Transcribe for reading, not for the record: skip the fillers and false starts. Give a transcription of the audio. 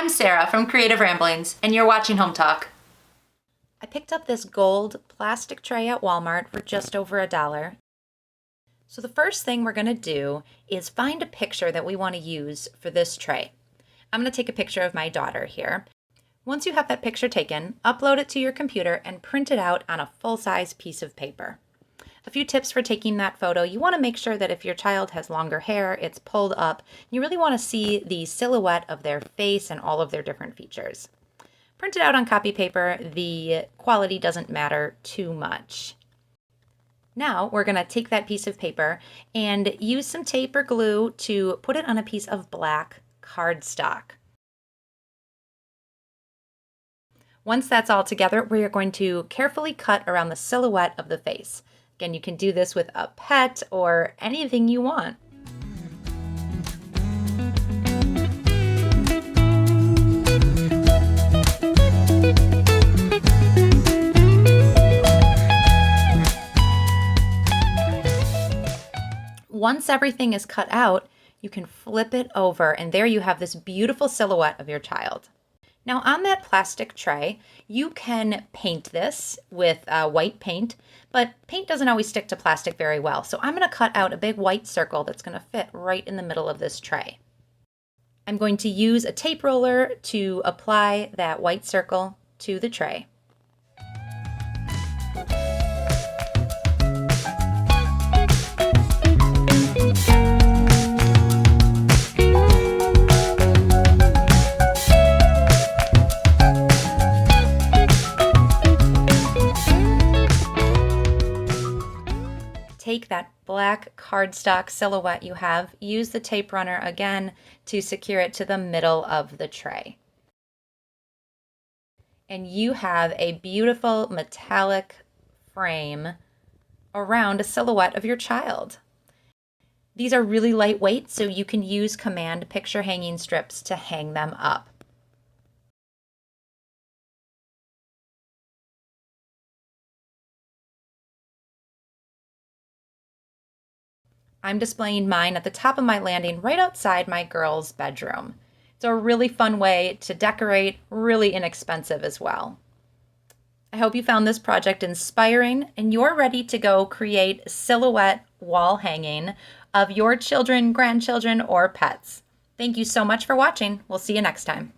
I'm Sarah from Creative Ramblings, and you're watching Hometalk. I picked up this gold plastic tray at Walmart for just over $1. So the first thing we're going to do is find a picture that we want to use for this tray. I'm going to take a picture of my daughter here. Once you have that picture taken, upload it to your computer and print it out on a full-size piece of paper. A few tips for taking that photo. You want to make sure that if your child has longer hair, it's pulled up. You really want to see the silhouette of their face and all of their different features. Print it out on copy paper. The quality doesn't matter too much. Now we're going to take that piece of paper and use some tape or glue to put it on a piece of black cardstock. Once that's all together, we are going to carefully cut around the silhouette of the face. Again, you can do this with a pet or anything you want. Once everything is cut out, you can flip it over and there you have this beautiful silhouette of your child. Now on that plastic tray, you can paint this with white paint, but paint doesn't always stick to plastic very well. So I'm going to cut out a big white circle that's going to fit right in the middle of this tray. I'm going to use a tape roller to apply that white circle to the tray. Take that black cardstock silhouette you have, use the tape runner again to secure it to the middle of the tray. And you have a beautiful metallic frame around a silhouette of your child. These are really lightweight, so you can use command picture hanging strips to hang them up. I'm displaying mine at the top of my landing right outside my girl's bedroom. It's a really fun way to decorate, really inexpensive as well. I hope you found this project inspiring and you're ready to go create silhouette wall hanging of your children, grandchildren, or pets. Thank you so much for watching. We'll see you next time.